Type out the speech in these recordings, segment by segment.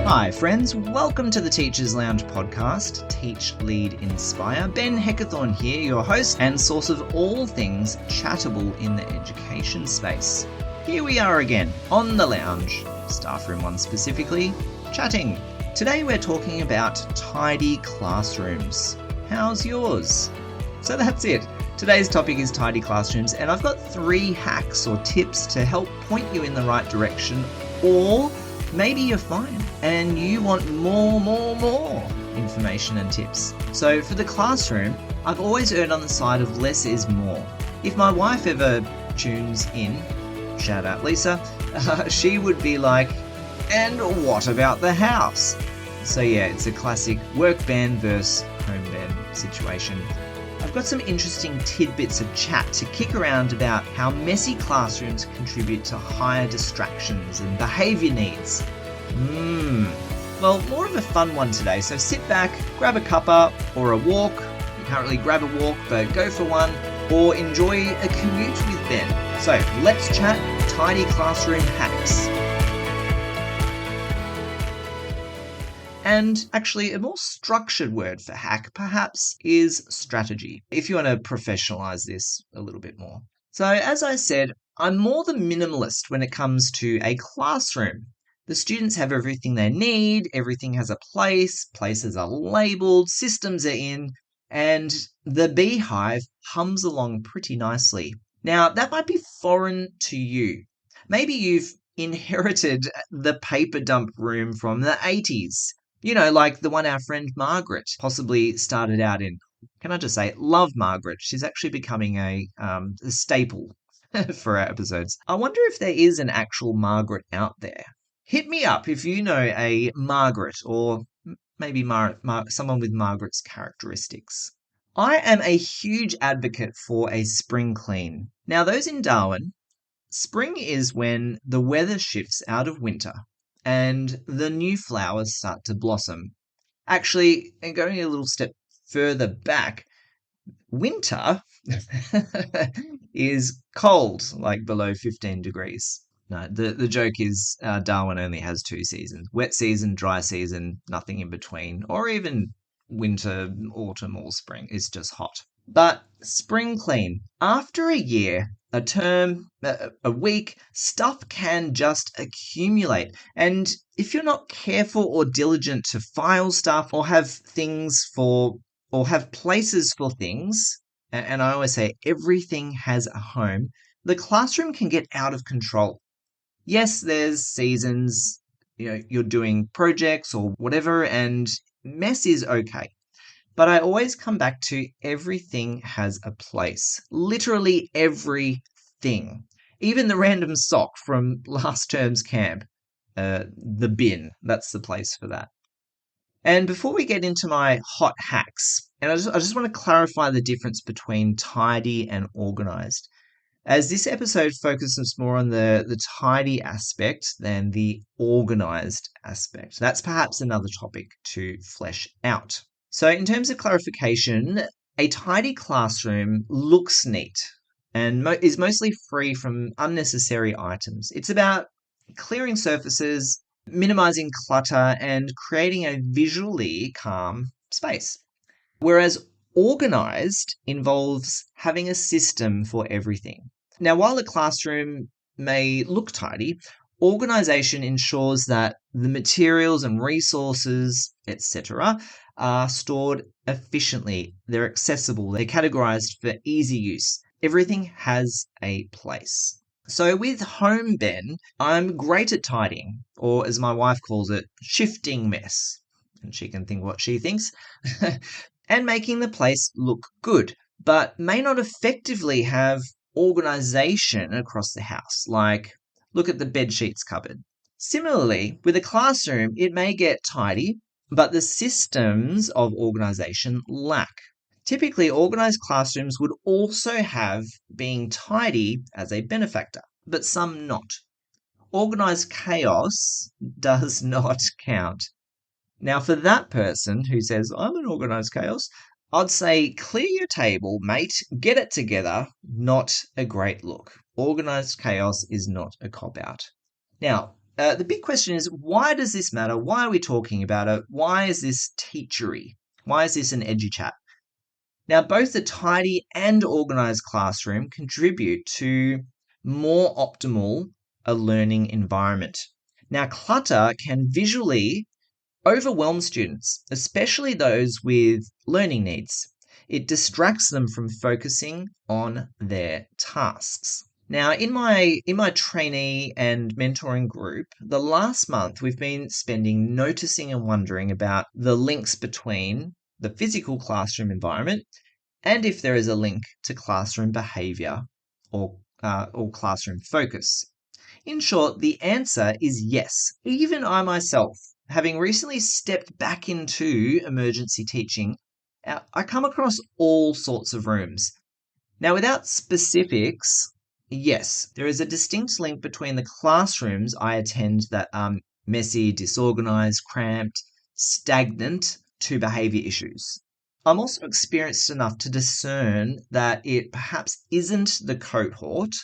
Hi friends, welcome to the Teachers Lounge podcast, Teach, Lead, Inspire. Ben Heckathorn here, your host and source of all things chattable in the education space. Here we are again, on the lounge, staff room 1 specifically, chatting. Today we're talking about tidy classrooms. How's yours? So that's it. Today's topic is tidy classrooms, and I've got 3 hacks or tips to help point you in the right direction, or maybe you're fine and you want more information and tips. So for the classroom, I've always erred on the side of less is more. If my wife ever tunes in, shout out Lisa, she would be like, and what about the house? So yeah, it's a classic work ban versus home ban situation. I've got some interesting tidbits of chat to kick around about how messy classrooms contribute to higher distractions and behaviour needs. Well, more of a fun one today, so sit back, grab a cuppa or a walk. You can't really grab a walk, but go for one, or enjoy a commute with Ben. So let's chat tidy classroom hacks. And actually, a more structured word for hack, perhaps, is strategy, if you want to professionalize this a little bit more. So, as I said, I'm more the minimalist when it comes to a classroom. The students have everything they need, everything has a place, places are labelled, systems are in, and the beehive hums along pretty nicely. Now, that might be foreign to you. Maybe you've inherited the paper dump room from the 80s. You know, like the one our friend Margaret possibly started out in. Can I just say, love Margaret. She's actually becoming a staple for our episodes. I wonder if there is an actual Margaret out there. Hit me up if you know a Margaret, or maybe someone with Margaret's characteristics. I am a huge advocate for a spring clean. Now, those in Darwin, spring is when the weather shifts out of winter and the new flowers start to blossom. Actually, and going a little step further back, winter is cold, like below 15 degrees. No, the joke is Darwin only has 2 seasons. Wet season, dry season, nothing in between, or even winter, autumn, or spring. It's just hot. But spring clean. After a year, a term, a week, stuff can just accumulate. And if you're not careful or diligent to file stuff or have places for things, and I always say everything has a home, the classroom can get out of control. Yes, there's seasons, you're doing projects or whatever, and mess is okay. But I always come back to everything has a place. Literally everything. Even the random sock from last term's camp. The bin, that's the place for that. And before we get into my hot hacks, and I just want to clarify the difference between tidy and organised, as this episode focuses more on the tidy aspect than the organised aspect. That's perhaps another topic to flesh out. So in terms of clarification, a tidy classroom looks neat and is mostly free from unnecessary items. It's about clearing surfaces, minimizing clutter, and creating a visually calm space. Whereas organized involves having a system for everything. Now, while a classroom may look tidy, organization ensures that the materials and resources, etc., are stored efficiently. They're accessible. They're categorized for easy use. Everything has a place. So with home Ben, I'm great at tidying, or as my wife calls it, shifting mess. And she can think what she thinks. And making the place look good, but may not effectively have organization across the house. Like, look at the bed sheets cupboard. Similarly, with a classroom, it may get tidy, but the systems of organisation lack. Typically, organised classrooms would also have being tidy as a benefactor, but some not. Organised chaos does not count. Now, for that person who says, I'm an organised chaos, I'd say clear your table, mate, get it together, not a great look. Organised chaos is not a cop-out. Now, The big question is, why does this matter? Why are we talking about it? Why is this teachery? Why is this an edgy chat? Now, both the tidy and organized classroom contribute to more optimal a learning environment. Now, clutter can visually overwhelm students, especially those with learning needs. It distracts them from focusing on their tasks. Now, in my trainee and mentoring group, the last month we've been spending noticing and wondering about the links between the physical classroom environment and if there is a link to classroom behaviour or classroom focus. In short, the answer is yes. Even I myself, having recently stepped back into emergency teaching, I come across all sorts of rooms. Now, without specifics, yes, there is a distinct link between the classrooms I attend that are messy, disorganized, cramped, stagnant to behavior issues. I'm also experienced enough to discern that it perhaps isn't the cohort,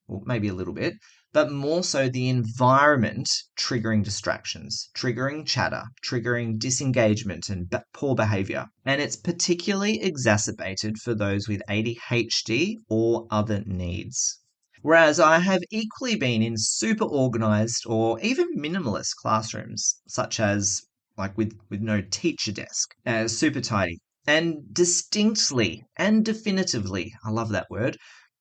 or maybe a little bit, but more so the environment triggering distractions, triggering chatter, triggering disengagement and poor behavior. And it's particularly exacerbated for those with ADHD or other needs. Whereas I have equally been in super organized or even minimalist classrooms, such as like with no teacher desk, super tidy. And distinctly and definitively, I love that word,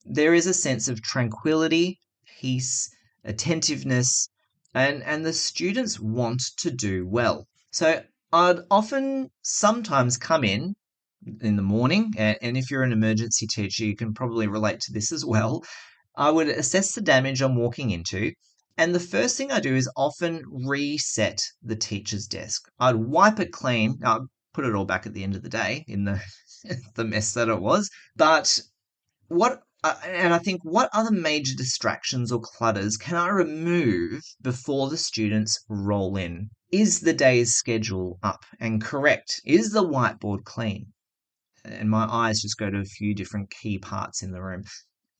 there is a sense of tranquility, peace, attentiveness, and the students want to do well. So I'd often sometimes come in the morning, and if you're an emergency teacher, you can probably relate to this as well. I would assess the damage I'm walking into, and the first thing I do is often reset the teacher's desk. I'd wipe it clean. I'd put it all back at the end of the day in the the mess that it was. But I think what other major distractions or clutters can I remove before the students roll in? Is the day's schedule up and correct? Is the whiteboard clean? And my eyes just go to a few different key parts in the room.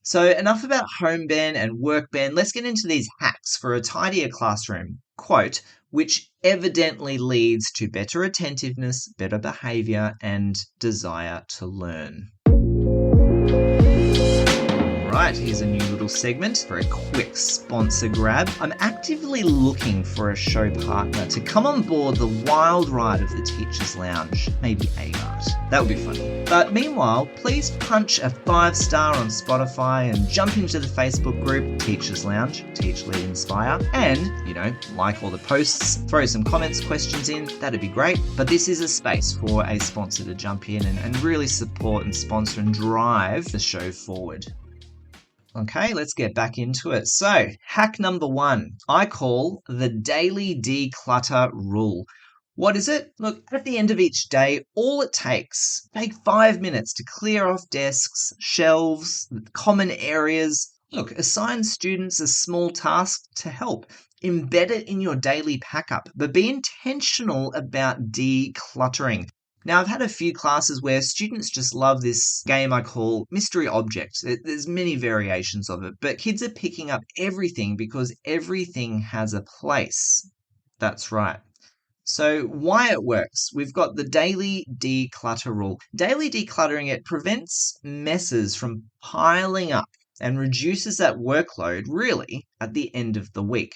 So enough about home ban and work ban. Let's get into these hacks for a tidier classroom. Quote, which evidently leads to better attentiveness, better behavior, and desire to learn. Right, here's a new little segment for a quick sponsor grab. I'm actively looking for a show partner to come on board the wild ride of the Teachers Lounge. Maybe AGART. That would be funny. But meanwhile, please punch a 5-star on Spotify and jump into the Facebook group Teachers Lounge, Teach, Lead, Inspire. And, like all the posts, throw some comments, questions in. That'd be great. But this is a space for a sponsor to jump in and really support and sponsor and drive the show forward. Okay, let's get back into it. So, hack number 1, I call the daily declutter rule. What is it? Look, at the end of each day, all it takes, take 5 minutes to clear off desks, shelves, common areas. Look, assign students a small task to help. Embed it in your daily pack-up, but be intentional about decluttering. Now, I've had a few classes where students just love this game I call Mystery Object. There's many variations of it, but kids are picking up everything because everything has a place. That's right. So why it works, we've got the daily declutter rule. Daily decluttering, it prevents messes from piling up and reduces that workload really at the end of the week.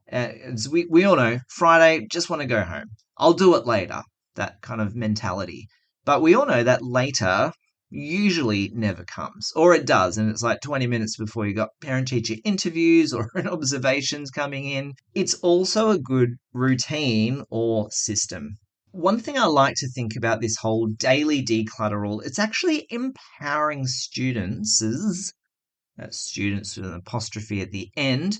As we all know, Friday, just want to go home. I'll do it later. That kind of mentality. But we all know that later usually never comes, or it does, and it's like 20 minutes before you got parent-teacher interviews or observations coming in. It's also a good routine or system. One thing I like to think about this whole daily declutter rule, it's actually empowering students, that's students with an apostrophe at the end,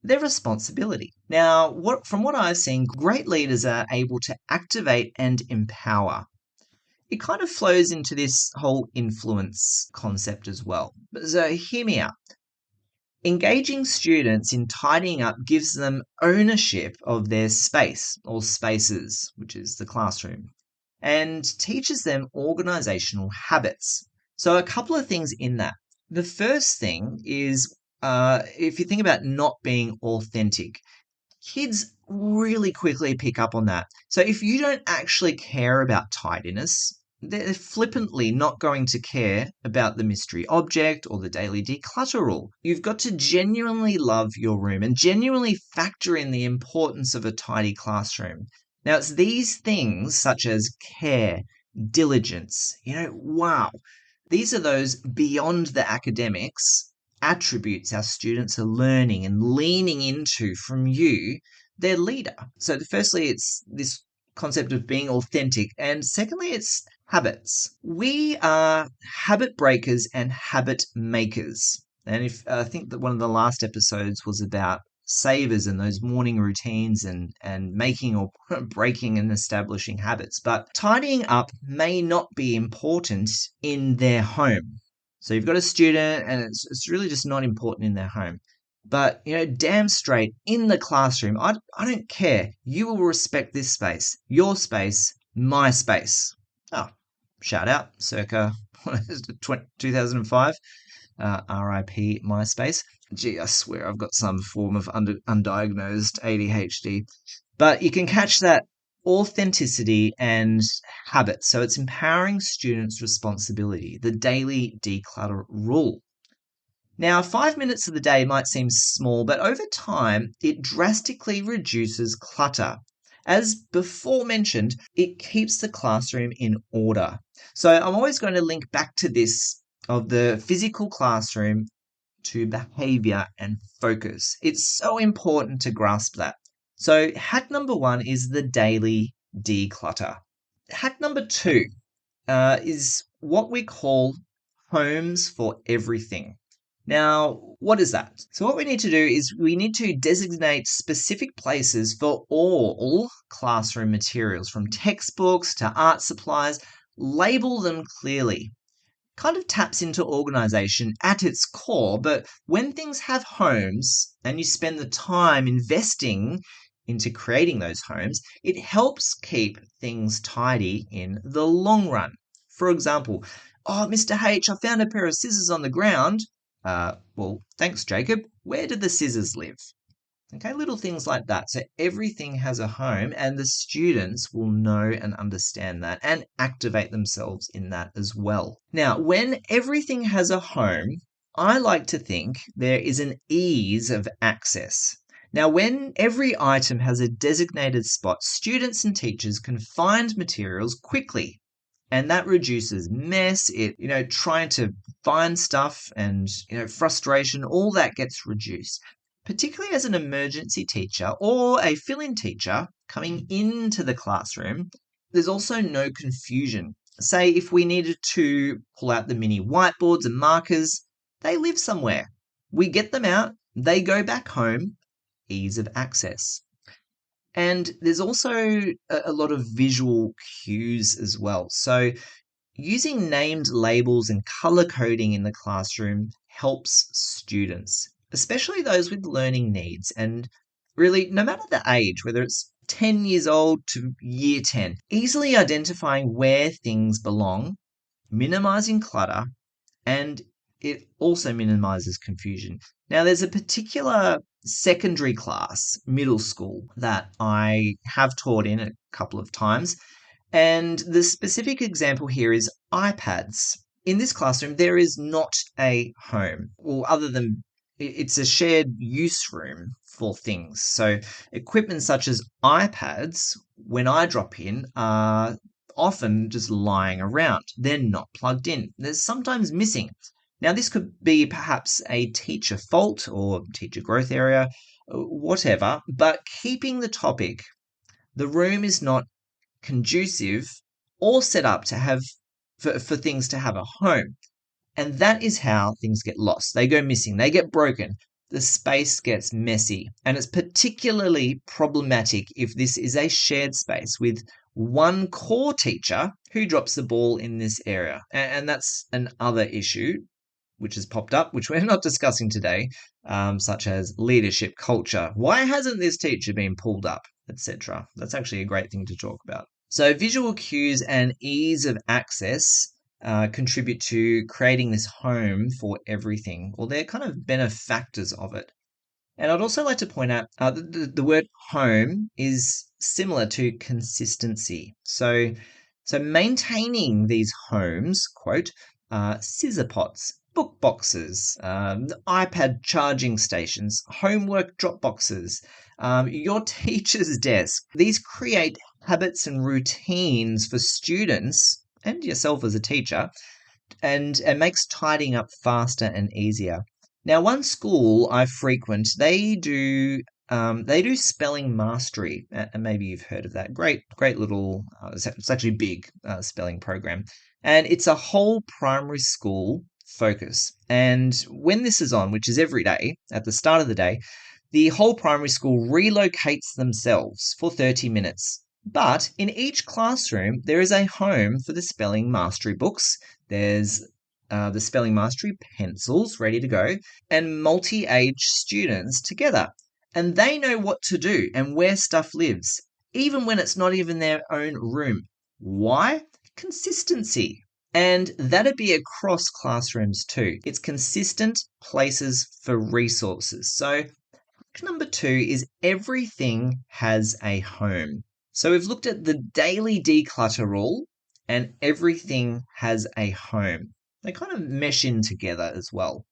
their responsibility. Now, from what I've seen, great leaders are able to activate and empower. It kind of flows into this whole influence concept as well. So hear me out. Engaging students in tidying up gives them ownership of their space or spaces, which is the classroom, and teaches them organizational habits. So a couple of things in that. The first thing is if you think about not being authentic, Kids really quickly pick up on that. So if you don't actually care about tidiness, they're flippantly not going to care about the mystery object or the daily declutter rule. You've got to genuinely love your room and genuinely factor in the importance of a tidy classroom. Now, it's these things such as care, diligence, wow. These are those beyond the academics attributes our students are learning and leaning into from you, their leader. So, firstly, it's this concept of being authentic, and secondly, it's habits. We are habit breakers and habit makers. And if I think that one of the last episodes was about savers and those morning routines and making or breaking and establishing habits. But tidying up may not be important in their home. So you've got a student and it's really just not important in their home. But, damn straight in the classroom, I don't care. You will respect this space, your space, my space. Oh, shout out, circa 2005, RIP MySpace. Gee, I swear I've got some form of undiagnosed ADHD. But you can catch that authenticity and habit. So it's empowering students' responsibility, the daily declutter rule. Now, 5 minutes of the day might seem small, but over time, it drastically reduces clutter. As before mentioned, it keeps the classroom in order. So I'm always going to link back to this of the physical classroom to behavior and focus. It's so important to grasp that. So, hack number one is the daily declutter. Hack number two is what we call homes for everything. Now, what is that? So, what we need to do is we need to designate specific places for all classroom materials, from textbooks to art supplies, label them clearly. Kind of taps into organization at its core, but when things have homes and you spend the time investing into creating those homes, it helps keep things tidy in the long run. For example, oh, Mr. H, I found a pair of scissors on the ground. Well, thanks, Jacob. Where did the scissors live? Okay, little things like that. So everything has a home, and the students will know and understand that and activate themselves in that as well. Now, when everything has a home, I like to think there is an ease of access. Now, when every item has a designated spot, students and teachers can find materials quickly. And that reduces mess, trying to find stuff and, frustration, all that gets reduced, particularly as an emergency teacher or a fill-in teacher coming into the classroom. There's also no confusion. Say if we needed to pull out the mini whiteboards and markers, they live somewhere. We get them out, they go back home, ease of access. And there's also a lot of visual cues as well. So using named labels and color coding in the classroom helps students, especially those with learning needs. And really, no matter the age, whether it's 10 years old to year 10, easily identifying where things belong, minimizing clutter, and it also minimizes confusion. Now, there's a particular secondary class, middle school, that I have taught in a couple of times. And the specific example here is iPads. In this classroom, there is not a home, or other than it's a shared use room for things. So, equipment such as iPads, when I drop in, are often just lying around. They're not plugged in. They're sometimes missing. Now, this could be perhaps a teacher fault or teacher growth area, whatever, but keeping the topic, the room is not conducive or set up to have for things to have a home. And that is how things get lost. They go missing, they get broken, the space gets messy. And it's particularly problematic if this is a shared space with one core teacher who drops the ball in this area. And that's another issue which has popped up, which we're not discussing today, such as leadership culture. Why hasn't this teacher been pulled up, etc.? That's actually a great thing to talk about. So visual cues and ease of access contribute to creating this home for everything, or they're kind of benefactors of it. And I'd also like to point out the word home is similar to consistency. So maintaining these homes, quote, scissor pots, book boxes, iPad charging stations, homework drop boxes, your teacher's desk. These create habits and routines for students and yourself as a teacher, and makes tidying up faster and easier. Now, one school I frequent, they do spelling mastery, and maybe you've heard of that. Great little. It's actually big spelling program, and it's a whole primary school focus. And when this is on, which is every day at the start of the day, the whole primary school relocates themselves for 30 minutes. But in each classroom, there is a home for the spelling mastery books. There's the spelling mastery pencils ready to go, and multi age students together. And they know what to do and where stuff lives, even when it's not even their own room. Why? Consistency. And that'd be across classrooms too. It's consistent places for resources. So number 2 is everything has a home. So we've looked at the daily declutter rule and everything has a home. They kind of mesh in together as well.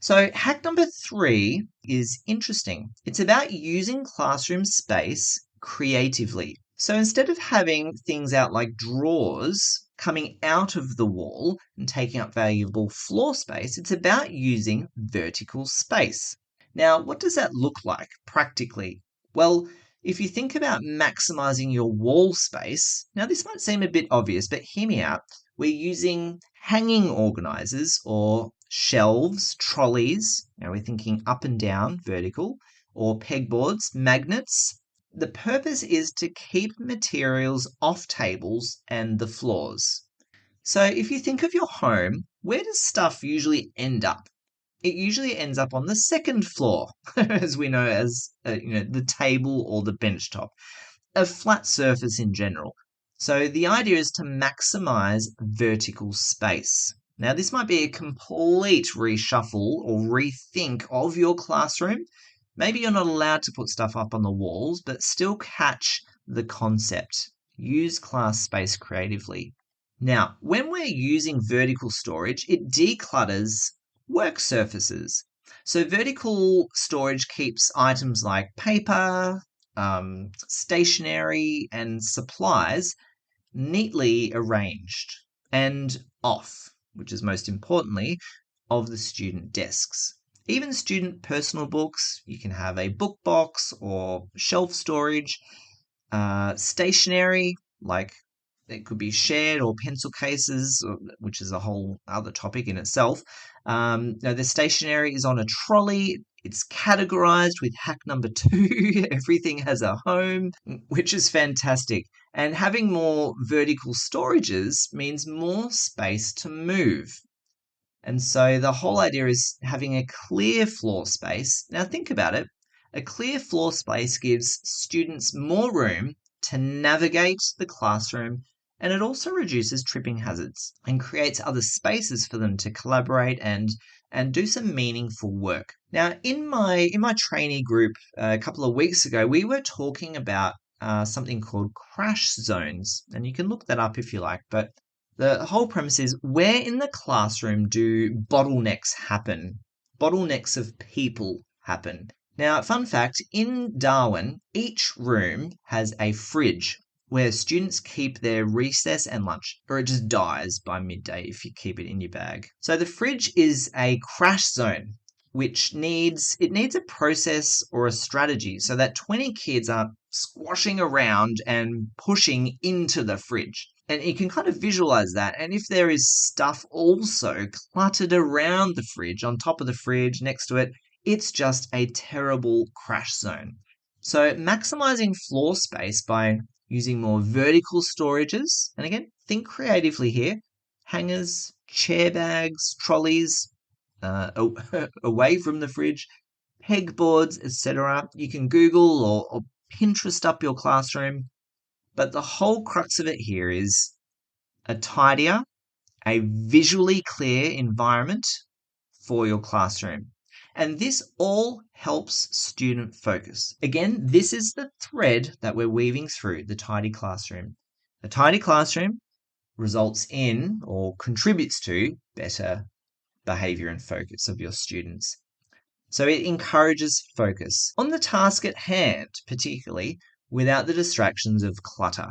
So hack number 3 is interesting. It's about using classroom space creatively. So instead of having things out like drawers coming out of the wall and taking up valuable floor space, it's about using vertical space. Now, what does that look like practically? Well, if you think about maximizing your wall space, now this might seem a bit obvious, but hear me out. We're using hanging organizers or shelves, trolleys. Now we're thinking up and down, vertical, or pegboards, magnets. The purpose is to keep materials off tables and the floors. So if you think of your home, where does stuff usually end up? It usually ends up on the second floor, as we know as the table or the bench top, a flat surface in general. So the idea is to maximize vertical space. Now, this might be a complete reshuffle or rethink of your classroom. Maybe you're not allowed to put stuff up on the walls, but still catch the concept. Use class space creatively. Now, when we're using vertical storage, it declutters work surfaces. So vertical storage keeps items like paper, stationery, and supplies neatly arranged and off, which is most importantly, of the student desks. Even student personal books, you can have a book box or shelf storage, stationery, like it could be shared or pencil cases, which is a whole other topic in itself. The stationery is on a trolley. It's categorized with hack number 2. Everything has a home, which is fantastic. And having more vertical storages means more space to move. And so the whole idea is having a clear floor space. Now think about it. A clear floor space gives students more room to navigate the classroom, and it also reduces tripping hazards and creates other spaces for them to collaborate and do some meaningful work. Now, in my trainee group a couple of weeks ago, we were talking about something called crash zones, and you can look that up if you like. But the whole premise is, where in the classroom do bottlenecks happen? Bottlenecks of people happen. Now, fun fact, in Darwin, each room has a fridge where students keep their recess and lunch, or it just dies by midday if you keep it in your bag. So the fridge is a crash zone, which needs a process or a strategy so that 20 kids aren't squashing around and pushing into the fridge. And you can kind of visualize that. And if there is stuff also cluttered around the fridge, on top of the fridge, next to it, it's just a terrible crash zone. So maximizing floor space by using more vertical storages, and again, think creatively here, hangers, chair bags, trolleys, away from the fridge, pegboards, etc. You can Google or Pinterest up your classroom, but the whole crux of it here is a tidier, a visually clear environment for your classroom. And this all helps student focus. Again, this is the thread that we're weaving through the tidy classroom. A tidy classroom results in or contributes to better behavior and focus of your students. So it encourages focus on the task at hand, particularly without the distractions of clutter.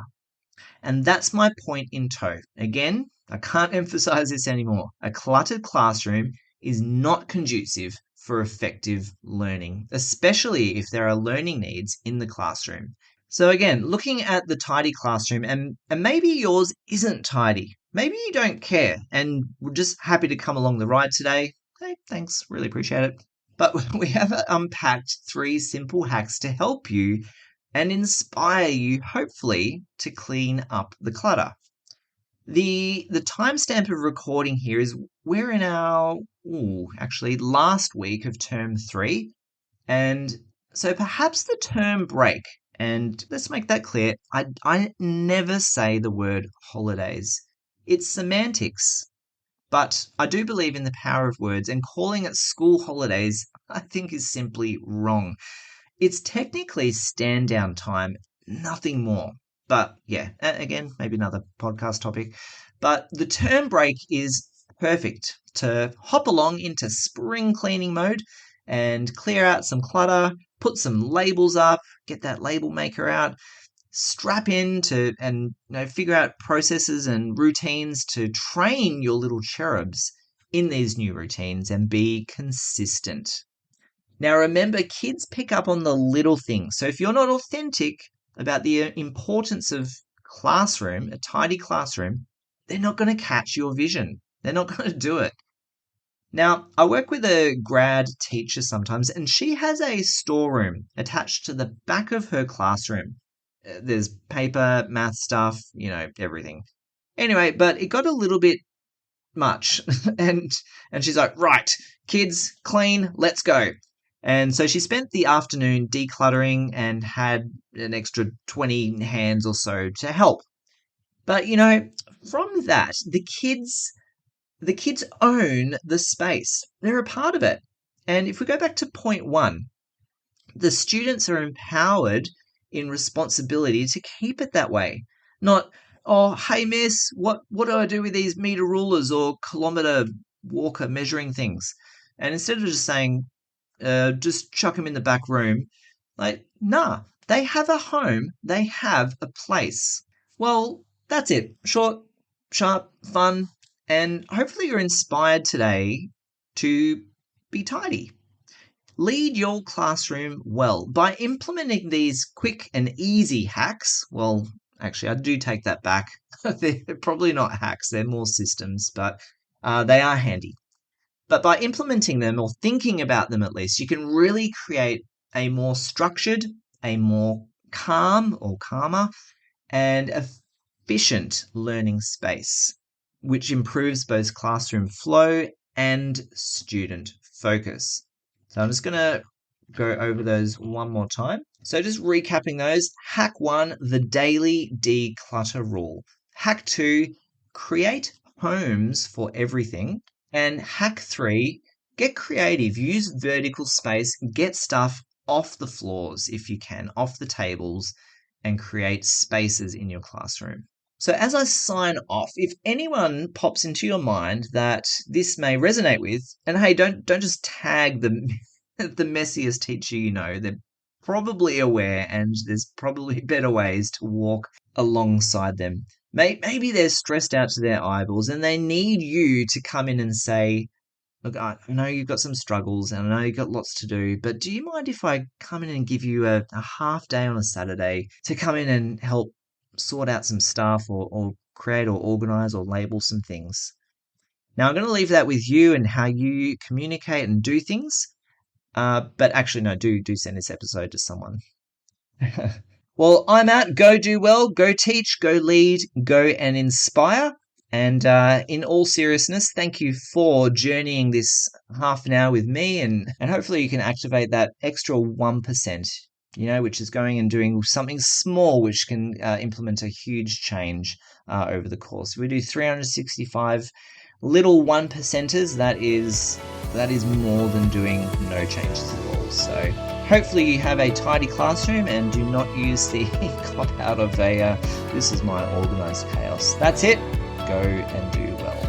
And that's my point in tow. Again, I can't emphasize this anymore. A cluttered classroom is not conducive for effective learning, especially if there are learning needs in the classroom. So again, looking at the tidy classroom, and maybe yours isn't tidy. Maybe you don't care and we're just happy to come along the ride today. Hey, thanks, really appreciate it. But we have unpacked 3 simple hacks to help you and inspire you, hopefully, to clean up the clutter. The timestamp of recording here is we're in our, actually last week of term 3. And so perhaps the term break, and let's make that clear, I never say the word holidays. It's semantics. But I do believe in the power of words, and calling it school holidays, I think, is simply wrong. It's technically stand down time, nothing more. But yeah, again, maybe another podcast topic. But the term break is perfect to hop along into spring cleaning mode and clear out some clutter, put some labels up, get that label maker out, strap in to and figure out processes and routines to train your little cherubs in these new routines and be consistent. Now remember, kids pick up on the little things. So if you're not authentic about the importance of classroom, a tidy classroom, they're not going to catch your vision. They're not going to do it. Now, I work with a grad teacher sometimes, and she has a storeroom attached to the back of her classroom. There's paper, math stuff, everything. Anyway, but it got a little bit much. and she's like, right, kids, clean, let's go. And so she spent the afternoon decluttering and had an extra 20 hands or so to help. But, from that, the kids own the space. They're a part of it. And if we go back to point 1, the students are empowered in responsibility to keep it that way. Not, oh, hey, miss, what do I do with these meter rulers or kilometer walker measuring things? And instead of just saying, just chuck them in the back room, like, nah, they have a home, they have a place. Well, that's it. Short, sharp, fun, and hopefully you're inspired today to be tidy. Lead your classroom well by implementing these quick and easy hacks. Well, actually, I do take that back. They're probably not hacks, they're more systems, but they are handy. But by implementing them or thinking about them at least, you can really create a more structured, a more calm or calmer, and efficient learning space, which improves both classroom flow and student focus. So I'm just going to go over those one more time. So just recapping those. Hack 1, the daily declutter rule. Hack 2, create homes for everything. And hack 3, get creative. Use vertical space. Get stuff off the floors if you can, off the tables, and create spaces in your classroom. So as I sign off, if anyone pops into your mind that this may resonate with, and hey, don't just tag the messiest teacher you know. They're probably aware, and there's probably better ways to walk alongside them. Maybe they're stressed out to their eyeballs, and they need you to come in and say, look, I know you've got some struggles, and I know you've got lots to do, but do you mind if I come in and give you a half day on a Saturday to come in and help sort out some stuff or create or organize or label some things? Now, I'm going to leave that with you and how you communicate and do things. But actually, no, do send this episode to someone. Well, I'm out. Go do well, go teach, go lead, go and inspire. And in all seriousness, thank you for journeying this half an hour with me. And hopefully you can activate that extra 1%, which is going and doing something small, which can implement a huge change over the course. We do 365 little 1%ers, that is more than doing no changes at all. So hopefully you have a tidy classroom and do not use the cop out of this is my organised chaos. That's it. Go and do well.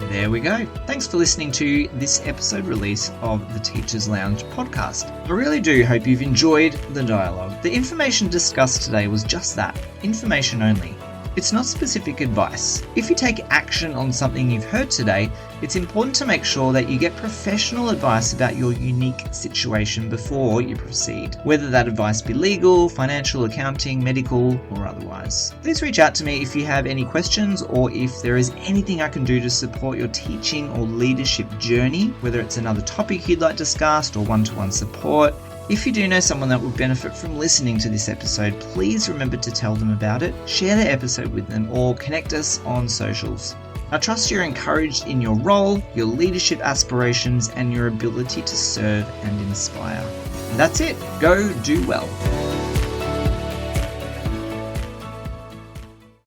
There we go. Thanks for listening to this episode release of the Teachers Lounge podcast. I really do hope you've enjoyed the dialogue. The information discussed today was just that, information only. It's not specific advice. If you take action on something you've heard today, it's important to make sure that you get professional advice about your unique situation before you proceed, whether that advice be legal, financial, accounting, medical, or otherwise. Please reach out to me if you have any questions or if there is anything I can do to support your teaching or leadership journey, whether it's another topic you'd like discussed or one-to-one support. If you do know someone that would benefit from listening to this episode, please remember to tell them about it, share the episode with them, or connect us on socials. I trust you're encouraged in your role, your leadership aspirations, and your ability to serve and inspire. And that's it. Go do well.